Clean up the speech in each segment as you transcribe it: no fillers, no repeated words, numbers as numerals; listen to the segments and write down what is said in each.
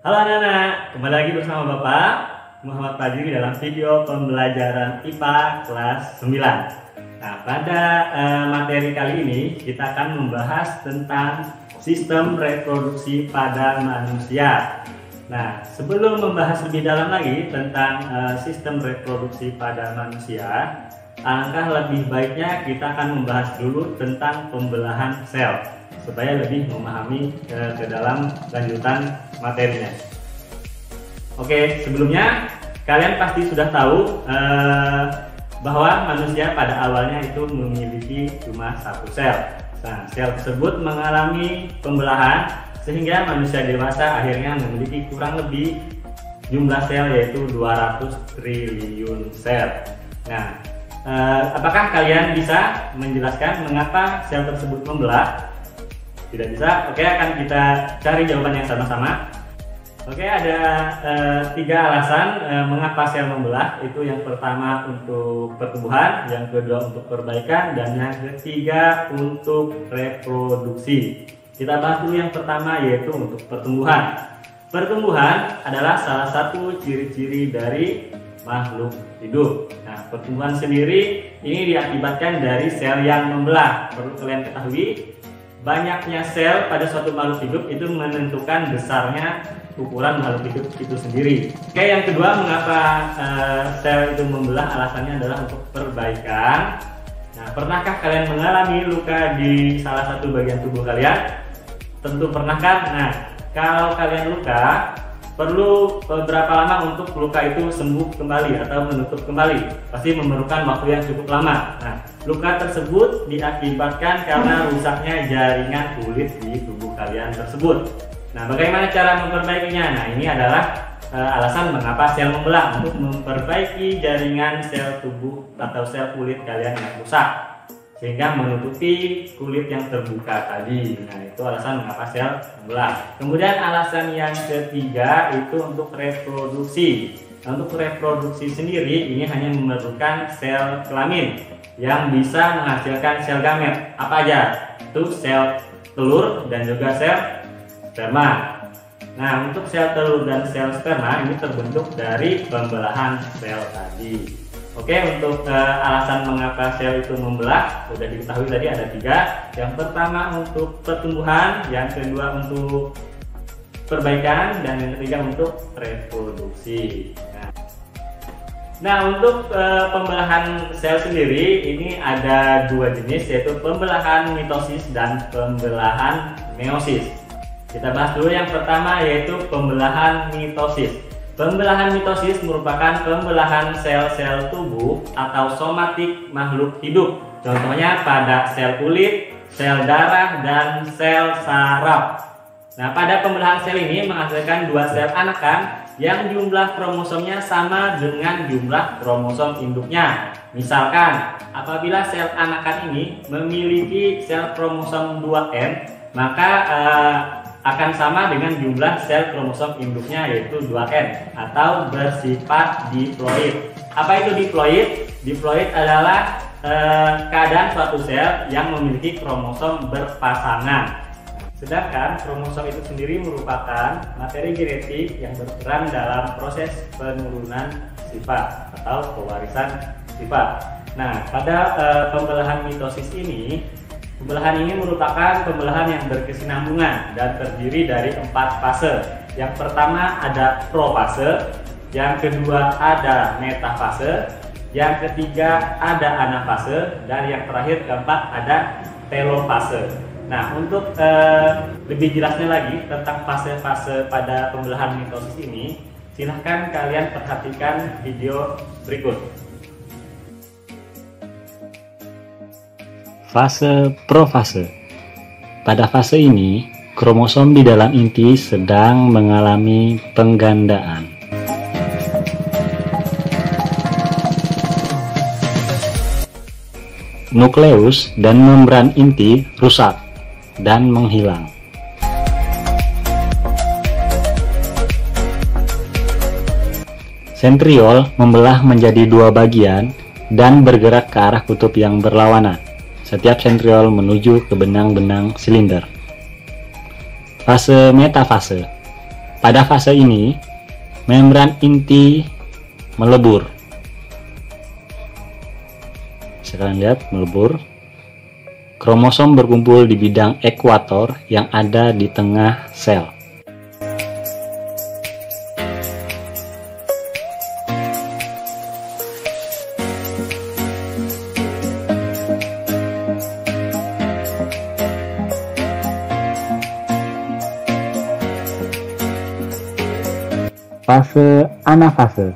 Halo anak-anak, kembali lagi bersama Bapak Muhammad Fajri dalam video pembelajaran IPA kelas 9. Nah, pada materi kali ini kita akan membahas tentang sistem reproduksi pada manusia. Nah, sebelum membahas lebih dalam lagi tentang sistem reproduksi pada manusia, alangkah lebih baiknya kita akan membahas dulu tentang pembelahan sel supaya lebih memahami ke dalam lanjutan materinya. Oke, sebelumnya kalian pasti sudah tahu bahwa manusia pada awalnya itu memiliki cuma satu sel. Nah, sel tersebut mengalami pembelahan sehingga manusia dewasa akhirnya memiliki kurang lebih jumlah sel yaitu 200 triliun sel. Nah, apakah kalian bisa menjelaskan mengapa sel tersebut membelah? Tidak bisa? Oke, akan kita cari jawaban yang sama-sama. Oke, ada 3 alasan mengapa sel membelah. Itu yang pertama untuk pertumbuhan, yang kedua untuk perbaikan, dan yang ketiga untuk reproduksi. Kita bahas dulu yang pertama, yaitu untuk pertumbuhan. Pertumbuhan adalah salah satu ciri-ciri dari makhluk hidup. Nah, pertumbuhan sendiri ini diakibatkan dari sel yang membelah. Perlu kalian ketahui, banyaknya sel pada suatu makhluk hidup itu menentukan besarnya ukuran makhluk hidup itu sendiri. Oke, yang kedua, mengapa sel itu membelah? Alasannya adalah untuk perbaikan. Nah, pernahkah kalian mengalami luka di salah satu bagian tubuh kalian? Tentu pernah kan? Nah, kalau kalian luka, perlu berapa lama untuk luka itu sembuh kembali atau menutup kembali? Pasti memerlukan waktu yang cukup lama. Nah, luka tersebut diakibatkan karena rusaknya jaringan kulit di tubuh kalian tersebut. Nah, bagaimana cara memperbaikinya? Nah, ini adalah alasan mengapa sel membelah, untuk memperbaiki jaringan sel tubuh atau sel kulit kalian yang rusak sehingga menutupi kulit yang terbuka tadi. Nah, itu alasan mengapa sel membelah. Kemudian alasan yang ketiga itu untuk reproduksi. Nah, untuk reproduksi sendiri ini hanya memerlukan sel kelamin yang bisa menghasilkan sel gamet. Apa aja? Itu sel telur dan juga sel sperma. Nah, untuk sel telur dan sel sperma ini terbentuk dari pembelahan sel tadi. Oke, untuk alasan mengapa sel itu membelah sudah diketahui tadi ada 3. Yang pertama untuk pertumbuhan, yang kedua untuk perbaikan, dan yang ketiga untuk reproduksi. Nah, untuk pembelahan sel sendiri ini ada 2 jenis, yaitu pembelahan mitosis dan pembelahan meiosis. Kita bahas dulu yang pertama, yaitu pembelahan mitosis. Pembelahan mitosis merupakan pembelahan sel-sel tubuh atau somatik makhluk hidup. Contohnya pada sel kulit, sel darah, dan sel saraf. Nah, pada pembelahan sel ini menghasilkan 2 sel anakan yang jumlah kromosomnya sama dengan jumlah kromosom induknya. Misalkan, apabila sel anakan ini memiliki sel kromosom 2N, maka akan sama dengan jumlah sel kromosom induknya, yaitu 2N, atau bersifat diploid. Apa itu diploid? Diploid adalah keadaan suatu sel yang memiliki kromosom berpasangan. Sedangkan kromosom itu sendiri merupakan materi genetik yang berperan dalam proses penurunan sifat atau pewarisan sifat. Nah, pada pembelahan mitosis ini, pembelahan ini merupakan pembelahan yang berkesinambungan dan terdiri dari 4 fase. Yang pertama ada profase, yang kedua ada metafase, yang ketiga ada anafase, dan yang terakhir keempat ada telofase. Nah, untuk lebih jelasnya lagi tentang fase-fase pada pembelahan mitosis ini, silahkan kalian perhatikan video berikut. Fase profase. Pada fase ini, kromosom di dalam inti sedang mengalami penggandaan. Nukleus dan membran inti rusak dan menghilang. Sentriol membelah menjadi 2 bagian dan bergerak ke arah kutub yang berlawanan. Setiap sentriol menuju ke benang-benang silinder. Fase metafase. Pada fase ini, membran inti melebur. Sekarang lihat, melebur. Kromosom berkumpul di bidang ekuator yang ada di tengah sel. Fase anafase.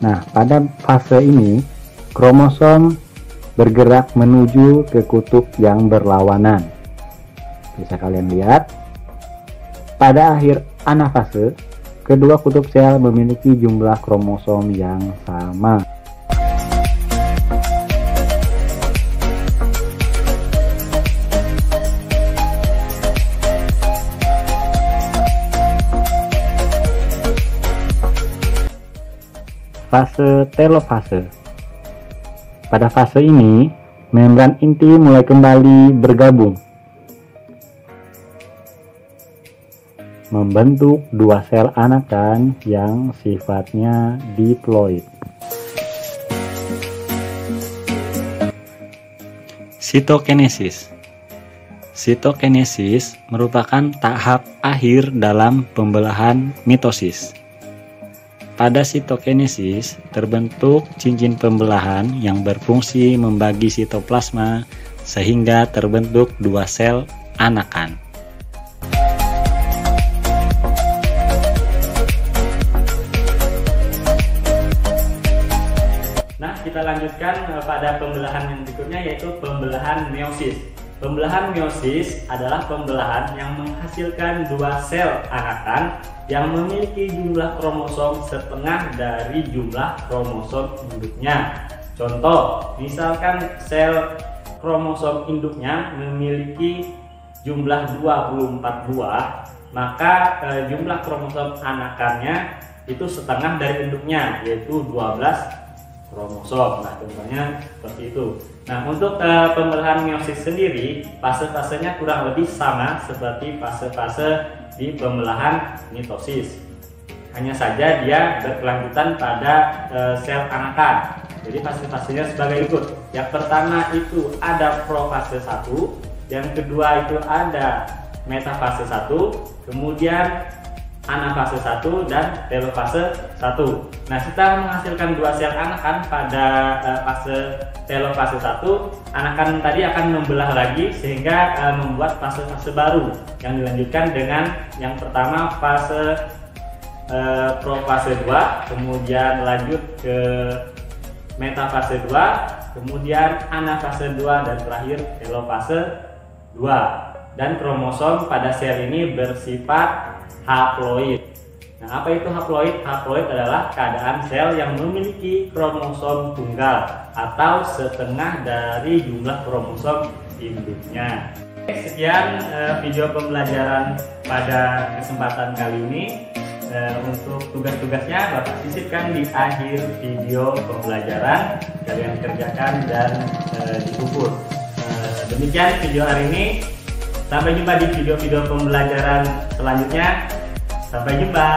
Nah, pada fase ini kromosom bergerak menuju ke kutub yang berlawanan. Bisa kalian lihat, pada akhir anafase, kedua kutub sel memiliki jumlah kromosom yang sama. Fase telofase. Pada fase ini, membran inti mulai kembali bergabung, membentuk dua sel anakan yang sifatnya diploid. Sitokinesis. Sitokinesis merupakan tahap akhir dalam pembelahan mitosis. Pada sitokinesis, terbentuk cincin pembelahan yang berfungsi membagi sitoplasma sehingga terbentuk dua sel anakan. Nah, kita lanjutkan pada pembelahan yang berikutnya, yaitu pembelahan meiosis. Pembelahan meiosis adalah pembelahan yang menghasilkan dua sel anakan yang memiliki jumlah kromosom setengah dari jumlah kromosom induknya. Contoh, misalkan sel kromosom induknya memiliki jumlah 24 buah, maka jumlah kromosom anakannya itu setengah dari induknya, yaitu 12 kromosom. Nah, contohnya seperti itu. Nah, untuk pembelahan meiosis sendiri, fase-fasenya kurang lebih sama seperti fase-fase di pembelahan mitosis. Hanya saja dia berkelanjutan pada sel anakan. Jadi fase-fasenya sebagai berikut. Yang pertama itu ada profase 1, yang kedua itu ada metafase 1, kemudian anafase 1 dan telofase 1. Nah, setelah menghasilkan dua sel anakan pada fase telofase 1, anakan tadi akan membelah lagi sehingga membuat fase-fase baru yang dilanjutkan dengan yang pertama fase profase 2, kemudian lanjut ke metafase 2, kemudian anafase 2 dan terakhir telofase 2. Dan kromosom pada sel ini bersifat haploid. Nah, apa itu haploid? Haploid adalah keadaan sel yang memiliki kromosom tunggal atau setengah dari jumlah kromosom induknya. Sekian video pembelajaran pada kesempatan kali ini. Untuk tugas-tugasnya Bapak sisipkan di akhir video pembelajaran, kalian kerjakan dan dikumpul. Demikian video hari ini. Sampai jumpa di video-video pembelajaran selanjutnya. Sampai jumpa.